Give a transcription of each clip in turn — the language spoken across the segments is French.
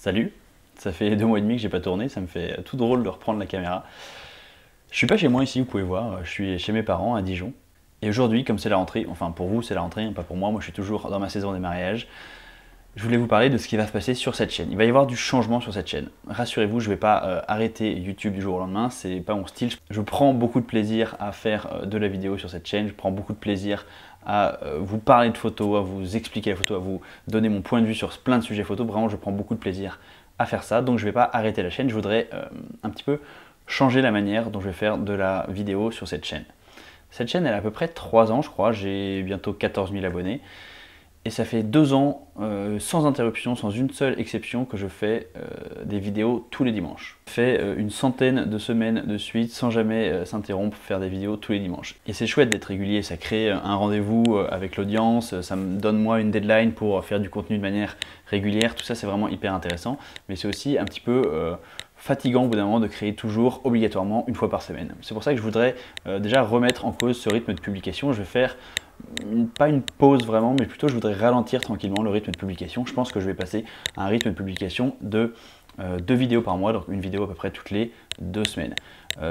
Salut, ça fait 2 mois et demi que j'ai pas tourné, ça me fait tout drôle de reprendre la caméra. Je suis pas chez moi ici, vous pouvez voir, je suis chez mes parents à Dijon. Et aujourd'hui, comme c'est la rentrée, enfin pour vous c'est la rentrée, pas pour moi, moi je suis toujours dans ma saison des mariages, je voulais vous parler de ce qui va se passer sur cette chaîne. Il va y avoir du changement sur cette chaîne. Rassurez-vous, je ne vais pas arrêter YouTube du jour au lendemain, c'est pas mon style. Je prends beaucoup de plaisir à faire de la vidéo sur cette chaîne, je prends beaucoup de plaisir à vous parler de photos, à vous expliquer la photo, à vous donner mon point de vue sur plein de sujets photos. Vraiment, je prends beaucoup de plaisir à faire ça, donc je ne vais pas arrêter la chaîne. Je voudrais un petit peu changer la manière dont je vais faire de la vidéo sur cette chaîne. Cette chaîne, elle a à peu près 3 ans, je crois, j'ai bientôt 14 000 abonnés. Et ça fait 2 ans, sans interruption, sans une seule exception, que je fais des vidéos tous les dimanches. Je fais une centaine de semaines de suite, sans jamais s'interrompre, faire des vidéos tous les dimanches. Et c'est chouette d'être régulier, ça crée un rendez-vous avec l'audience, ça me donne moi une deadline pour faire du contenu de manière régulière, tout ça c'est vraiment hyper intéressant. Mais c'est aussi un petit peu fatigant au bout d'un moment de créer toujours obligatoirement une fois par semaine. C'est pour ça que je voudrais déjà remettre en cause ce rythme de publication. Je vais faire pas une pause vraiment, mais plutôt je voudrais ralentir tranquillement le rythme de publication. Je pense que je vais passer à un rythme de publication de 2 vidéos par mois, donc une vidéo à peu près toutes les 2 semaines.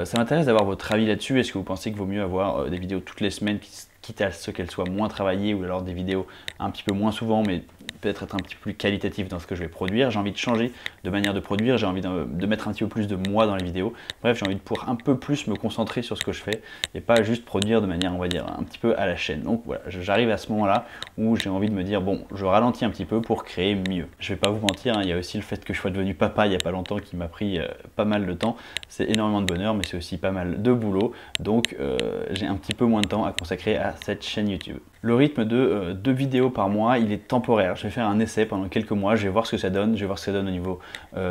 Ça m'intéresse d'avoir votre avis là-dessus. Est-ce que vous pensez qu'il vaut mieux avoir des vidéos toutes les semaines, quitte à ce qu'elles soient moins travaillées, ou alors des vidéos un petit peu moins souvent, mais peut-être être un petit peu plus qualitatif dans ce que je vais produire. J'ai envie de changer de manière de produire, j'ai envie de mettre un petit peu plus de moi dans les vidéos. Bref, j'ai envie de pouvoir un peu plus me concentrer sur ce que je fais et pas juste produire de manière, on va dire, un petit peu à la chaîne. Donc voilà, j'arrive à ce moment-là où j'ai envie de me dire, bon, je ralentis un petit peu pour créer mieux. Je vais pas vous mentir, hein, il y a aussi le fait que je sois devenu papa il y a pas longtemps qui m'a pris pas mal de temps. C'est énormément de bonheur, mais c'est aussi pas mal de boulot. Donc j'ai un petit peu moins de temps à consacrer à cette chaîne YouTube. Le rythme de 2 vidéos par mois, il est temporaire. Je vais faire un essai pendant quelques mois, je vais voir ce que ça donne, je vais voir ce que ça donne au niveau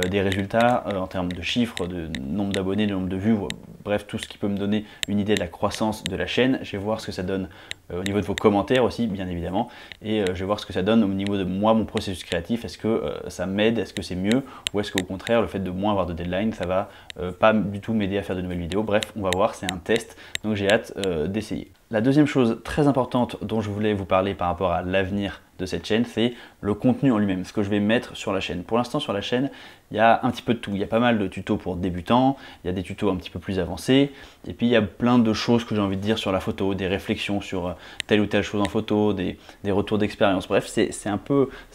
des résultats, en termes de chiffres, de nombre d'abonnés, de nombre de vues, bref, tout ce qui peut me donner une idée de la croissance de la chaîne. Je vais voir ce que ça donne au niveau de vos commentaires aussi, bien évidemment, et je vais voir ce que ça donne au niveau de moi, mon processus créatif. Est-ce que ça m'aide, est-ce que c'est mieux, ou est-ce qu'au contraire, le fait de moins avoir de deadline, ça va pas du tout m'aider à faire de nouvelles vidéos. Bref, on va voir, c'est un test, donc j'ai hâte d'essayer. La deuxième chose très importante dont je voulais vous parler par rapport à l'avenir de cette chaîne, c'est le contenu en lui-même, ce que je vais mettre sur la chaîne. Pour l'instant, sur la chaîne, il y a un petit peu de tout. Il y a pas mal de tutos pour débutants, il y a des tutos un petit peu plus avancés, et puis il y a plein de choses que j'ai envie de dire sur la photo, des réflexions sur telle ou telle chose en photo, des retours d'expérience. Bref, c'est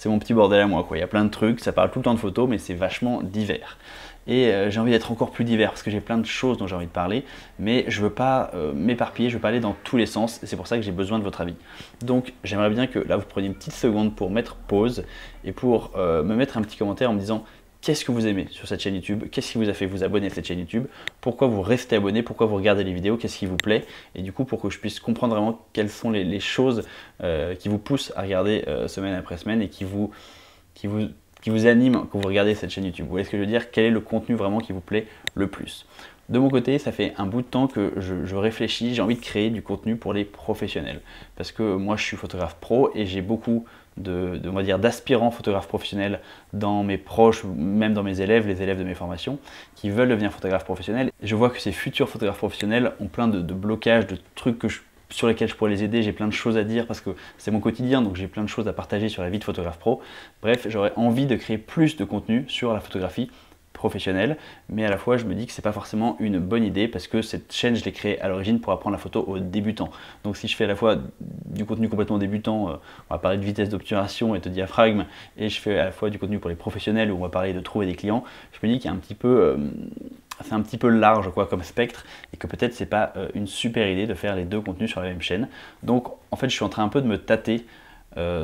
mon petit bordel à moi, quoi. Il y a plein de trucs, ça parle tout le temps de photos, mais c'est vachement divers. Et j'ai envie d'être encore plus divers parce que j'ai plein de choses dont j'ai envie de parler, mais je veux pas m'éparpiller, je veux pas aller dans tous les sens, et c'est pour ça que j'ai besoin de votre avis. Donc j'aimerais bien que là vous preniez une petite seconde pour mettre pause et pour me mettre un petit commentaire en me disant qu'est-ce que vous aimez sur cette chaîne YouTube, qu'est-ce qui vous a fait vous abonner à cette chaîne YouTube, pourquoi vous restez abonné, pourquoi vous regardez les vidéos, qu'est-ce qui vous plaît, et du coup pour que je puisse comprendre vraiment quelles sont les choses qui vous poussent à regarder semaine après semaine et qui vous anime quand vous regardez cette chaîne YouTube. Vous voyez ce que je veux dire? Quel est le contenu vraiment qui vous plaît le plus? De mon côté, ça fait un bout de temps que je réfléchis, j'ai envie de créer du contenu pour les professionnels. Parce que moi, je suis photographe pro et j'ai beaucoup on va dire, d'aspirants photographes professionnels dans mes proches, même dans mes élèves, les élèves de mes formations, qui veulent devenir photographes professionnels. Et je vois que ces futurs photographes professionnels ont plein de blocages, de trucs sur lesquels je pourrais les aider. J'ai plein de choses à dire parce que c'est mon quotidien, donc j'ai plein de choses à partager sur la vie de photographe pro. Bref, j'aurais envie de créer plus de contenu sur la photographie professionnelle, mais à la fois je me dis que c'est pas forcément une bonne idée parce que cette chaîne je l'ai créée à l'origine pour apprendre la photo aux débutants. Donc si je fais à la fois du contenu complètement débutant, on va parler de vitesse d'obturation et de diaphragme, et je fais à la fois du contenu pour les professionnels où on va parler de trouver des clients, je me dis qu'il y a un petit peu c'est un petit peu large quoi comme spectre, et que peut-être c'est pas une super idée de faire les 2 contenus sur la même chaîne. Donc en fait je suis en train un peu de me tâter,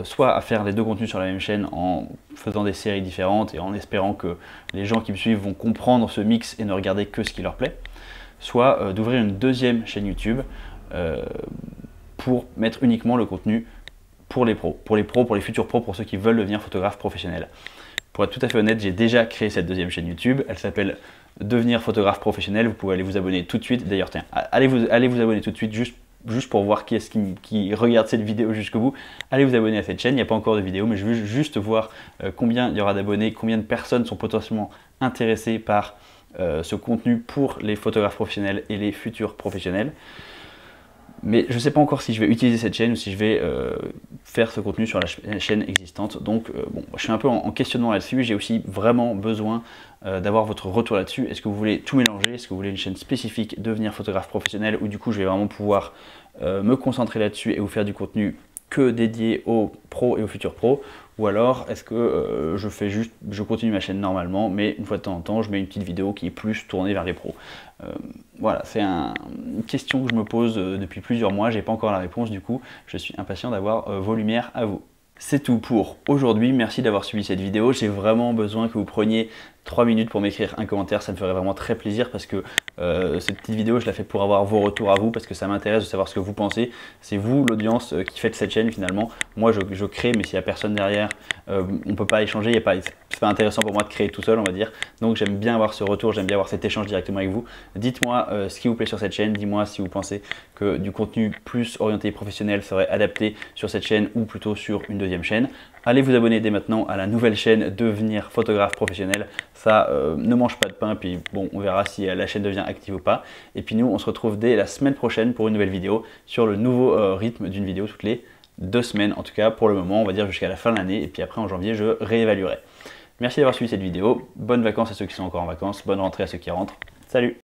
soit à faire les 2 contenus sur la même chaîne en faisant des séries différentes et en espérant que les gens qui me suivent vont comprendre ce mix et ne regarder que ce qui leur plaît, soit d'ouvrir une 2e chaîne YouTube pour mettre uniquement le contenu pour les pros, pour les futurs pros, pour ceux qui veulent devenir photographes professionnels. Pour être tout à fait honnête, j'ai déjà créé cette 2e chaîne YouTube, elle s'appelle Devenir photographe professionnel. Vous pouvez aller vous abonner tout de suite. D'ailleurs, tiens, allez vous abonner tout de suite juste pour voir qui est-ce qui regarde cette vidéo jusqu'au bout. Allez vous abonner à cette chaîne, il n'y a pas encore de vidéo, mais je veux juste voir combien il y aura d'abonnés, combien de personnes sont potentiellement intéressées par ce contenu pour les photographes professionnels et les futurs professionnels. Mais je ne sais pas encore si je vais utiliser cette chaîne ou si je vais faire ce contenu sur la chaîne existante. Donc bon, je suis un peu en questionnement là-dessus. J'ai aussi vraiment besoin d'avoir votre retour là-dessus. Est-ce que vous voulez tout mélanger? Est-ce que vous voulez une chaîne spécifique, devenir photographe professionnel, ou du coup je vais vraiment pouvoir me concentrer là-dessus et vous faire du contenu que dédié aux pros et aux futurs pros? Ou alors est-ce que je continue ma chaîne normalement, mais une fois de temps en temps je mets une petite vidéo qui est plus tournée vers les pros? Voilà, c'est une question que je me pose depuis plusieurs mois, j'ai pas encore la réponse, du coup je suis impatient d'avoir vos lumières à vous. C'est tout pour aujourd'hui, merci d'avoir suivi cette vidéo. J'ai vraiment besoin que vous preniez 3 minutes pour m'écrire un commentaire, ça me ferait vraiment très plaisir parce que cette petite vidéo je la fais pour avoir vos retours à vous, parce que ça m'intéresse de savoir ce que vous pensez. C'est vous l'audience qui faites cette chaîne finalement. Moi je crée, mais s'il n'y a personne derrière, on ne peut pas échanger, c'est pas intéressant pour moi de créer tout seul, on va dire. Donc j'aime bien avoir ce retour, j'aime bien avoir cet échange directement avec vous. Dites-moi ce qui vous plaît sur cette chaîne, dites-moi si vous pensez que du contenu plus orienté professionnel serait adapté sur cette chaîne ou plutôt sur une deuxième chaîne. Allez vous abonner dès maintenant à la nouvelle chaîne Devenir photographe professionnel. Ça ne mange pas de pain, puis bon, on verra si la chaîne devient active ou pas. Et puis nous, on se retrouve dès la semaine prochaine pour une nouvelle vidéo sur le nouveau rythme d'une vidéo toutes les 2 semaines. En tout cas, pour le moment, on va dire jusqu'à la fin de l'année. Et puis après, en janvier, je réévaluerai. Merci d'avoir suivi cette vidéo. Bonnes vacances à ceux qui sont encore en vacances. Bonne rentrée à ceux qui rentrent. Salut!